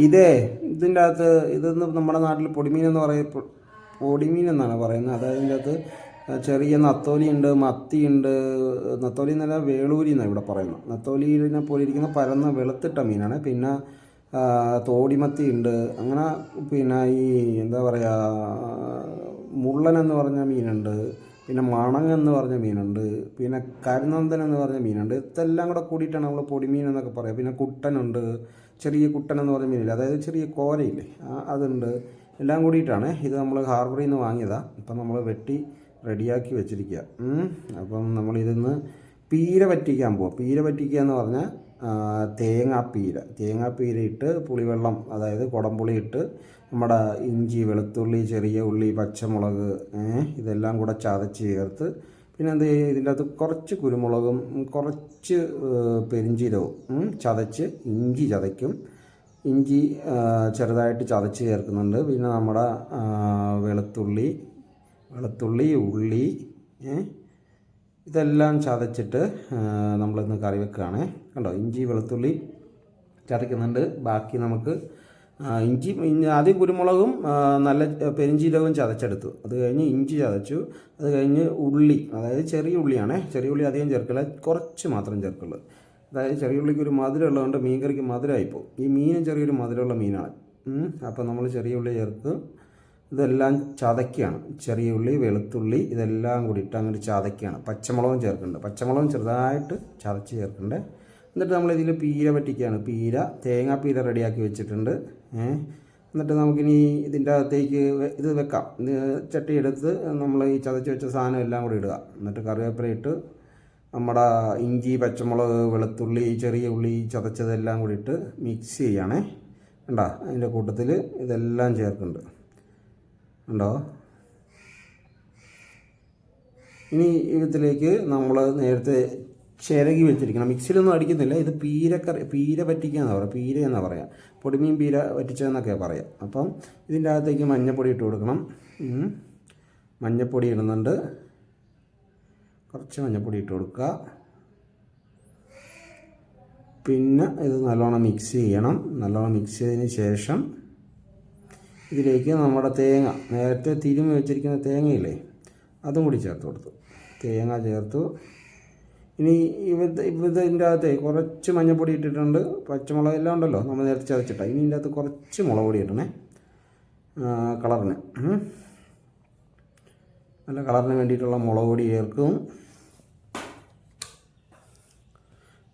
ഇതേ ഇതിൻ്റെ അകത്ത് ഇതൊന്ന് നമ്മുടെ നാട്ടിൽ പൊടിമീൻ എന്ന് പൊടിമീൻ എന്നാണ് പറയുന്നത്. അതായത് ഇതിൻ്റെ അകത്ത് ചെറിയ നത്തോലിയുണ്ട്, മത്തിയുണ്ട്. നത്തോലി എന്നല്ല, വേളൂരി എന്നാണ് ഇവിടെ പറയുന്നത്. നത്തോലിനെ പോലെ ഇരിക്കുന്ന പരന്ന വെളുത്തിട്ട മീനാണ്. പിന്നെ തോടിമത്തി ഉണ്ട്. അങ്ങനെ പിന്നെ ഈ എന്താ പറയുക, മുള്ളൻ എന്ന് പറഞ്ഞ മീനുണ്ട്. പിന്നെ മണങ്ങെന്ന് പറഞ്ഞ മീനുണ്ട്. പിന്നെ കരുനന്ദൻ എന്ന് പറഞ്ഞ മീനുണ്ട്. ഇതെല്ലാം കൂടെ കൂടിയിട്ടാണ് നമ്മൾ പൊടിമീൻ എന്നൊക്കെ പറയുക. പിന്നെ കുട്ടനുണ്ട്, ചെറിയ കുട്ടൻ എന്ന് പറഞ്ഞ മീനില്ല, അതായത് ചെറിയ കോരയില്ലേ, അതുണ്ട്. എല്ലാം കൂടിയിട്ടാണ് ഇത്. നമ്മൾ ഹാർബറിൽ നിന്ന് വാങ്ങിയതാണ്. ഇപ്പം നമ്മൾ വെട്ടി റെഡിയാക്കി വെച്ചിരിക്കുക. അപ്പം നമ്മളിതിന്ന് പീര പറ്റിക്കാൻ പോവാം. പീര പറ്റിക്കുക എന്ന് പറഞ്ഞാൽ തേങ്ങാപ്പീര ഇട്ട് പുളിവെള്ളം, അതായത് കുടംപുളി ഇട്ട് നമ്മുടെ ഇഞ്ചി, വെളുത്തുള്ളി, ചെറിയ ഉള്ളി, പച്ചമുളക് ഇതെല്ലാം കൂടെ ചതച്ച് ചേർത്ത്, പിന്നെ എന്ത് ചെയ്യുക, ഇതിൻ്റെ അകത്ത് കുറച്ച് കുരുമുളകും കുറച്ച് പെരിഞ്ചീരവും ചതച്ച്, ഇഞ്ചി ചതയ്ക്കും, ഇഞ്ചി ചെറുതായിട്ട് ചതച്ച് ചേർക്കുന്നുണ്ട്. പിന്നെ നമ്മുടെ വെളുത്തുള്ളി, ഉള്ളി ഇതെല്ലാം ചതച്ചിട്ട് നമ്മളിന്ന് കറി വെക്കുകയാണ്. കണ്ടോ, ഇഞ്ചി വെളുത്തുള്ളി ചതയ്ക്കുന്നുണ്ട്. ബാക്കി നമുക്ക് ആദ്യം കുരുമുളകും നല്ല പെരിഞ്ചീരകവും ചതച്ചെടുത്തു. അത് കഴിഞ്ഞ് ഇഞ്ചി ചതച്ചു. അത് കഴിഞ്ഞ് ഉള്ളി, അതായത് ചെറിയ ഉള്ളിയാണേ. ചെറിയ ഉള്ളി അധികം ചേർക്കില്ല, കുറച്ച് മാത്രം ചേർക്കുള്ളൂ. അതായത് ചെറിയ ഉള്ളിക്ക് ഒരു മധുരം ഉള്ളതുകൊണ്ട് മീൻ കറിക്ക് മധുരമായിപ്പോൾ. ഈ മീനും ചെറിയൊരു മധുരമുള്ള മീനാണ്. അപ്പോൾ നമ്മൾ ചെറിയ ഉള്ളി ചേർത്ത് ഇതെല്ലാം ചതയ്ക്കുകയാണ്. ചെറിയ ഉള്ളി, വെളുത്തുള്ളി ഇതെല്ലാം കൂടി ഇട്ട് അങ്ങോട്ട് ചതയ്ക്കുകയാണ്. പച്ചമുളകും ചേർക്കുന്നുണ്ട്. പച്ചമുളകും ചെറുതായിട്ട് ചതച്ച് ചേർക്കുന്നുണ്ട്. എന്നിട്ട് നമ്മളിതിൽ പീര പറ്റിക്കുകയാണ്. തേങ്ങാപ്പീര റെഡിയാക്കി വെച്ചിട്ടുണ്ട്. എന്നിട്ട് നമുക്കിനി ഇതിൻ്റെ അകത്തേക്ക് ഇത് വെക്കാം. ചട്ടി എടുത്ത് നമ്മൾ ഈ ചതച്ച് വെച്ച സാധനം എല്ലാം കൂടി ഇടുക. എന്നിട്ട് കറിവേപ്പില ഇട്ട് നമ്മുടെ ഇഞ്ചി, പച്ചമുളക്, വെളുത്തുള്ളി, ചെറിയ ഉള്ളി ചതച്ചതെല്ലാം കൂടി ഇട്ട് മിക്സ് ചെയ്യണേ. കണ്ടോ, അതിൻ്റെ കൂട്ടത്തിൽ ഇതെല്ലാം ചേർക്കുന്നുണ്ട്. ഉണ്ടോ? ഇനി ഇതിലേക്ക് നമ്മൾ നേരത്തെ ചിരകി വെച്ചിരിക്കണം. മിക്സിയിലൊന്നും അടിക്കുന്നില്ല. ഇത് പീര പറ്റിക്കാന്നാണ് പറയുക. പീര എന്നാണ് പറയുക. പൊടിമീൻ പീര പറ്റിച്ചതെന്നൊക്കെയാണ് പറയുക. അപ്പം ഇതിൻ്റെ അകത്തേക്ക് മഞ്ഞൾപ്പൊടി ഇട്ട് കൊടുക്കണം. മഞ്ഞൾപ്പൊടി ഇടുന്നുണ്ട്. കുറച്ച് മഞ്ഞൾപ്പൊടി ഇട്ട് കൊടുക്കുക. പിന്നെ ഇത് നല്ലോണം മിക്സ് ചെയ്യണം. നല്ലോണം മിക്സ് ചെയ്തതിന് ശേഷം ഇതിലേക്ക് നമ്മുടെ തേങ്ങ, നേരത്തെ തിരുമ്മി വെച്ചിരിക്കുന്ന തേങ്ങയില്ലേ, അതും കൂടി ചേർത്ത് കൊടുത്തു. തേങ്ങ ചേർത്തു. ഇനി ഇതിൻ്റെ അകത്ത് കുറച്ച് മഞ്ഞൾപ്പൊടി ഇട്ടിട്ടുണ്ട്. പച്ചമുളക് എല്ലാം ഉണ്ടല്ലോ നമ്മൾ നേരത്തെ ചതച്ചിട്ടാണ്. ഇനി ഇതിൻ്റെ അകത്ത് കുറച്ച് മുളക് പൊടി ഇടണേ, കളറിന്. നല്ല കളറിന് വേണ്ടിയിട്ടുള്ള മുളക് പൊടി ചേർക്കും.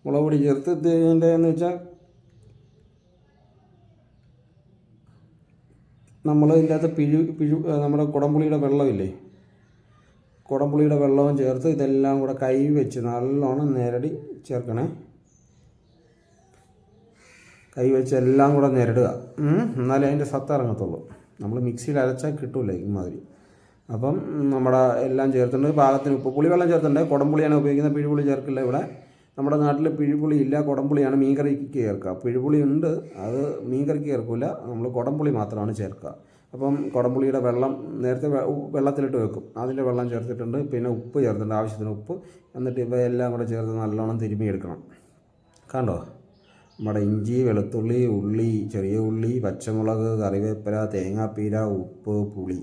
മുളക് പൊടി ചേർത്ത് ഇതിൻ്റെ എന്ന് വെച്ചാൽ നമ്മൾ ഇതിൻ്റെ അകത്ത് നമ്മുടെ കുടംപുളിയുടെ വെള്ളമില്ലേ, കുടംപുളിയുടെ വെള്ളവും ചേർത്ത് ഇതെല്ലാം കൂടെ കൈ വെച്ച് നല്ലോണം നേരടി ചേർക്കണേ. കൈ വെച്ച് എല്ലാം കൂടെ നേരിടുക. എന്നാലേ അതിൻ്റെ സത്ത് ഇറങ്ങത്തുള്ളൂ. നമ്മൾ മിക്സിയിൽ അരച്ചാൽ കിട്ടൂല ഇമാതിരി. അപ്പം നമ്മുടെ എല്ലാം ചേർത്തിട്ടുണ്ട്. പാകത്തിന് ഉപ്പ്, പുളിവെള്ളം ചേർത്തിട്ടുണ്ട്. കുടംപുളിയാണ് ഉപയോഗിക്കുന്നത്, പിഴുപുളി ചേർക്കില്ല ഇവിടെ. നമ്മുടെ നാട്ടിൽ പിഴുപുളി ഇല്ല, കുടംപുളിയാണ് മീൻ കറിക്ക് ചേർക്കുക. പിഴുപുളി ഉണ്ട്, അത് മീൻ കറിക്ക് ചേർക്കില്ല. നമ്മൾ കുടംപുളി മാത്രമാണ് ചേർക്കുക. അപ്പം കുടംപുളിയുടെ വെള്ളം നേരത്തെ വെള്ളത്തിലിട്ട് വെക്കും, അതിൻ്റെ വെള്ളം ചേർത്തിട്ടുണ്ട്. പിന്നെ ഉപ്പ് ചേർത്തിട്ടുണ്ട്, ആവശ്യത്തിന് ഉപ്പ്. എന്നിട്ട് ഇവയെല്ലാം കൂടെ ചേർത്ത് നല്ലോണം തിരുമ്മിയെടുക്കണം. കണ്ടോ, നമ്മുടെ ഇഞ്ചി, വെളുത്തുള്ളി, ഉള്ളി, ചെറിയ ഉള്ളി, പച്ചമുളക്, കറിവേപ്പില, തേങ്ങാപ്പീര, ഉപ്പ്, പുളി,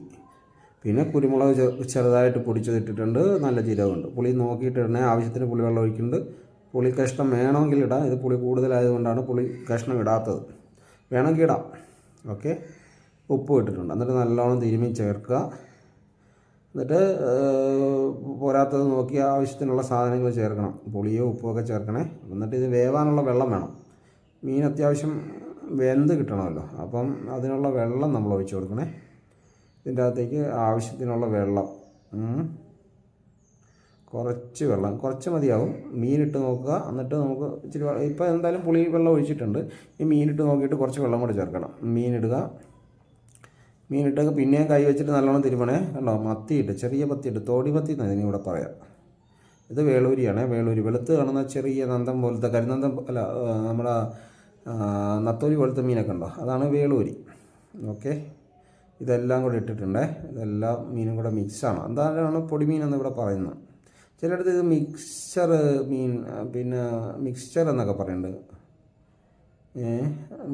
പിന്നെ കുരുമുളക് ചെറുതായിട്ട് പൊടിച്ചതിട്ടിട്ടുണ്ട്. നല്ല ജീരകമുണ്ട്. പുളി നോക്കിയിട്ട് ഇടണേ. ആവശ്യത്തിന് പുളിവെള്ളം ഒഴിക്കുന്നുണ്ട്. പുളി കഷ്ണം വേണമെങ്കിൽ ഇടാം. ഇത് പുളി കൂടുതലായതുകൊണ്ടാണ് പുളി കഷ്ണം ഇടാത്തത്. വേണമെങ്കിൽ ഇടാം. ഓക്കെ, ഉപ്പ് ഇട്ടിട്ടുണ്ട്. എന്നിട്ട് നല്ലോണം തിരുമ്മി ചേർക്കുക. എന്നിട്ട് പോരാത്തത് നോക്കി ആവശ്യത്തിനുള്ള സാധനങ്ങൾ ചേർക്കണം. പുളിയോ ഉപ്പുമൊക്കെ ചേർക്കണേ. എന്നിട്ട് ഇത് വേവാനുള്ള വെള്ളം വേണം. മീൻ അത്യാവശ്യം വെന്ത് കിട്ടണമല്ലോ. അപ്പം അതിനുള്ള വെള്ളം നമ്മൾ ഒഴിച്ച് കൊടുക്കണേ. ഇതിൻ്റെ അകത്തേക്ക് ആവശ്യത്തിനുള്ള വെള്ളം, കുറച്ച് വെള്ളം, കുറച്ച് മതിയാവും. മീനിട്ട് നോക്കുക. എന്നിട്ട് നമുക്ക് ഇച്ചിരി, ഇപ്പോൾ എന്തായാലും പുളി വെള്ളം ഒഴിച്ചിട്ടുണ്ട്. ഈ മീനിട്ട് നോക്കിയിട്ട് കുറച്ച് വെള്ളം കൂടി ചേർക്കണം. മീനിടുക. മീനിട്ടൊക്കെ പിന്നെയും കൈ വെച്ചിട്ട് നല്ലോണം തിരുമണേ. കണ്ടോ, മത്തിയിട്ട്, ചെറിയ മത്തിയിട്ട്, തോടിമത്തി എന്നാണ് ഇതിനിവിടെ പറയാം. ഇത് വേളൂരിയാണ്. വേളൂരി വെളുത്ത് കാണുന്ന ചെറിയ നന്തം പോലത്തെ, കരിനന്തം അല്ല, നമ്മുടെ നത്തോലി പോലത്തെ മീനൊക്കെ ഉണ്ടോ, അതാണ് വേളൂരി. ഓക്കെ, ഇതെല്ലാം കൂടെ ഇട്ടിട്ടുണ്ട്. ഇതെല്ലാം മീനും കൂടെ മിക്സാണ്. എന്താണ് പൊടിമീൻ എന്നിവിടെ പറയുന്നത്. ചിലയിടത്ത് ഇത് മിക്സ്ചർ മീൻ, പിന്നെ മിക്സ്ചർ എന്നൊക്കെ പറയുന്നുണ്ട്.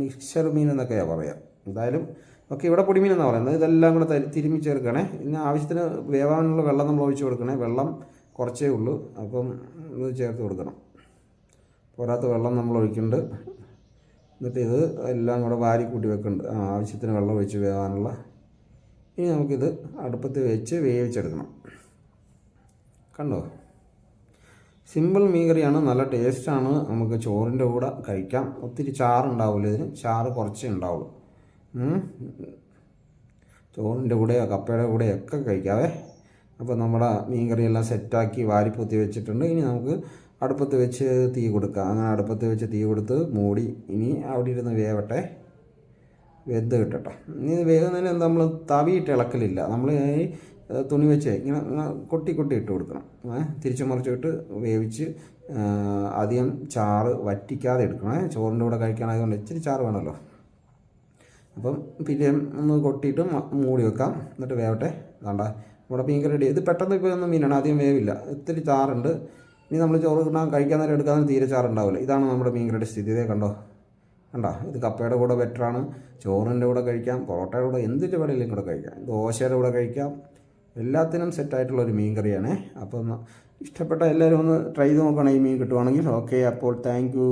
മിക്സർ മീൻ എന്നൊക്കെയാണ് പറയുക. എന്തായാലും ഓക്കെ, ഇവിടെ പൊടിമീൻ എന്നാണ് പറയുന്നത്. ഇതെല്ലാം കൂടെ തിരുമ്മി ചേർക്കണേ. ഇനി ആവശ്യത്തിന് വേവാനുള്ള വെള്ളം നമ്മൾ ഒഴിച്ച് കൊടുക്കണേ. വെള്ളം കുറച്ചേ ഉള്ളൂ, അപ്പം ഇത് ചേർത്ത് കൊടുക്കണം. പോരാത്ത വെള്ളം നമ്മൾ ഒഴിക്കുന്നുണ്ട്. എന്നിട്ട് ഇത് എല്ലാം കൂടെ വാരി കൂട്ടി വെക്കുന്നുണ്ട്. ആവശ്യത്തിന് വെള്ളം ഒഴിച്ച് വേവാനുള്ള. ഇനി നമുക്കിത് അടുപ്പത്ത് വെച്ച് വേവിച്ചെടുക്കണം. കണ്ടോ, സിമ്പിൾ മീൻ കറിയാണ്, നല്ല ടേസ്റ്റാണ്. നമുക്ക് ചോറിൻ്റെ കൂടെ കഴിക്കാം. ഒത്തിരി ചാറുണ്ടാവില്ല ഇതിന്, ചാറ് കുറച്ചേ ഉണ്ടാവുള്ളൂ. ചോറിൻ്റെ കൂടെയോ കപ്പയുടെ കൂടെയോ ഒക്കെ കഴിക്കാവേ. അപ്പോൾ നമ്മുടെ മീൻ കറിയെല്ലാം സെറ്റാക്കി വാരിപ്പൊത്തി വെച്ചിട്ടുണ്ട്. ഇനി നമുക്ക് അടുപ്പത്ത് വെച്ച് തീ കൊടുക്കാം. അങ്ങനെ അടുപ്പത്ത് വെച്ച് തീ കൊടുത്ത് മൂടി ഇനി അവിടെ ഇരുന്ന് വേവട്ടെ, വെന്ത് കിട്ടട്ടെ. ഇനി വേകുന്നതിന് നമ്മൾ തവിയിട്ട് ഇളക്കലില്ല. നമ്മൾ തുണി വെച്ച് ഇങ്ങനെ കൊട്ടി കൊട്ടി ഇട്ട് കൊടുക്കണം. തിരിച്ചു മറിച്ചിട്ട് വേവിച്ച് അധികം ചാറ് വറ്റിക്കാതെ എടുക്കണം. ചോറിൻ്റെ കൂടെ കഴിക്കാനായതുകൊണ്ട് ഇച്ചിരി ചാറ് വേണമല്ലോ. അപ്പം പിന്നെ ഒന്ന് കൊട്ടിയിട്ട് മൂടി വെക്കാം. എന്നിട്ട് വേവട്ടെ. വേണ്ട, നമ്മുടെ മീൻ കറി റെഡി. ഇത് പെട്ടെന്ന് ഇപ്പോൾ ഒന്നും മീനാണ്, അധികം വേവില്ല, ഇത്തിരി ചാറുണ്ട്. ഇനി നമ്മൾ ചോറ് കഴിക്കാൻ നേരം എടുക്കാൻ തീരെ ചാറുണ്ടാവില്ല. ഇതാണ് നമ്മുടെ മീൻ കറിയുടെ സ്ഥിതി. ഇതേ കണ്ടോ. ഇത് കപ്പയുടെ കൂടെ ബെറ്ററാണ്. ചോറിൻ്റെ കൂടെ കഴിക്കാം, പൊറോട്ടയുടെ കൂടെ, എന്തിൻ്റെ വേണമെങ്കിലും കൂടെ കഴിക്കാം, ദോശയുടെ കൂടെ കഴിക്കാം. എല്ലാത്തിനും സെറ്റായിട്ടുള്ളൊരു മീൻ കറിയാണ്. അപ്പം ഇഷ്ടപ്പെട്ട എല്ലാവരും ഒന്ന് ട്രൈ ചെയ്ത് നോക്കണം ഈ മീൻ കിട്ടുവാണെങ്കിൽ. ഓക്കെ, അപ്പോൾ താങ്ക് യു.